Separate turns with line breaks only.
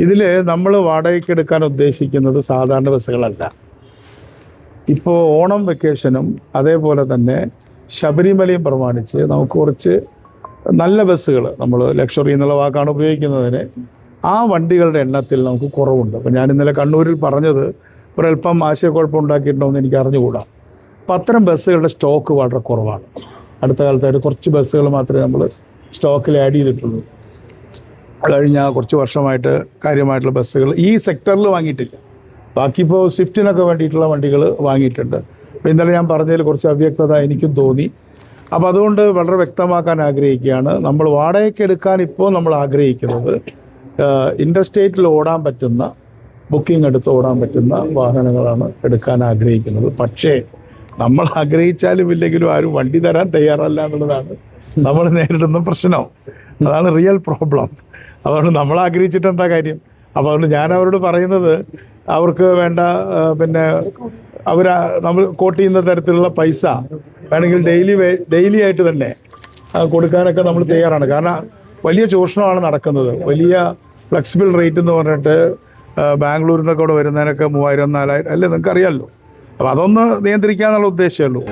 ഇതിൽ നമ്മൾ വാടകയ്ക്ക് എടുക്കാൻ ഉദ്ദേശിക്കുന്നത് സാധാരണ ബസ്സുകളല്ല. ഇപ്പോൾ ഓണം വെക്കേഷനും അതേപോലെ തന്നെ ശബരിമലയും പ്രമാണിച്ച് നമുക്ക് കുറച്ച് നല്ല ബസ്സുകൾ, നമ്മൾ ലക്ഷറി എന്നുള്ള വാക്കാണ് ഉപയോഗിക്കുന്നതിന്, ആ വണ്ടികളുടെ എണ്ണത്തിൽ നമുക്ക് കുറവുണ്ട്. അപ്പോൾ ഞാൻ ഇന്നലെ കണ്ണൂരിൽ പറഞ്ഞത് ഒരല്പം ആശയക്കുഴപ്പം ഉണ്ടാക്കിയിട്ടുണ്ടോയെന്ന് എനിക്ക് അറിഞ്ഞുകൂടാ. അപ്പം അത്തരം ബസ്സുകളുടെ സ്റ്റോക്ക് വളരെ കുറവാണ്. അടുത്ത കാലത്തായിട്ട് കുറച്ച് ബസ്സുകൾ മാത്രമേ നമ്മൾ സ്റ്റോക്കിൽ ആഡ് ചെയ്തിട്ടുള്ളൂ. കഴിഞ്ഞ കുറച്ച് വർഷമായിട്ട് കാര്യമായിട്ടുള്ള ബസ്സുകൾ ഈ സെക്ടറിൽ വാങ്ങിയിട്ടില്ല. ബാക്കി ഇപ്പോൾ സ്വിഫ്റ്റിനൊക്കെ വേണ്ടിയിട്ടുള്ള വണ്ടികൾ വാങ്ങിയിട്ടുണ്ട്. അപ്പോൾ ഇന്നലെ ഞാൻ പറഞ്ഞതിൽ കുറച്ച് അവ്യക്തത എനിക്കും തോന്നി. അപ്പോൾ അതുകൊണ്ട് വളരെ വ്യക്തമാക്കാൻ ആഗ്രഹിക്കുകയാണ്, നമ്മൾ വാടകയ്ക്ക് എടുക്കാൻ ഇപ്പോൾ നമ്മൾ ആഗ്രഹിക്കുന്നത് ഇൻഡർസ്റ്റേറ്റിൽ ഓടാൻ പറ്റുന്ന, ബുക്കിംഗ് എടുത്ത് ഓടാൻ പറ്റുന്ന വാഹനങ്ങളാണ് എടുക്കാൻ ആഗ്രഹിക്കുന്നത്. പക്ഷേ നമ്മൾ ആഗ്രഹിച്ചാലും ഇല്ലെങ്കിലും ആരും വണ്ടി തരാൻ തയ്യാറല്ല എന്നുള്ളതാണ് നമ്മൾ നേരിടുന്ന പ്രശ്നം. അതാണ് റിയൽ പ്രോബ്ലം. അതുകൊണ്ട് നമ്മൾ ആഗ്രഹിച്ചിട്ട് എന്താ കാര്യം? അപ്പോൾ അതുകൊണ്ട് ഞാൻ അവരോട് പറയുന്നത്, അവർക്ക് വേണ്ട പിന്നെ നമ്മൾ കോട്ട് ചെയ്യുന്ന തരത്തിലുള്ള പൈസ വേണമെങ്കിൽ ഡെയിലി ആയിട്ട് തന്നെ കൊടുക്കാനൊക്കെ നമ്മൾ തയ്യാറാണ്. കാരണം വലിയ ചൂഷണമാണ് നടക്കുന്നത്. വലിയ ഫ്ലെക്സിബിൾ റേറ്റ് എന്ന് പറഞ്ഞിട്ട് ബാംഗ്ലൂരിൽ നിന്നൊക്കെ ഇവിടെ വരുന്നതിനൊക്കെ 3000-4000 അല്ലേ, നിങ്ങൾക്ക് അറിയാമല്ലോ. അപ്പോൾ അതൊന്ന് നിയന്ത്രിക്കാന്നുള്ള ഉദ്ദേശമേ ഉള്ളൂ.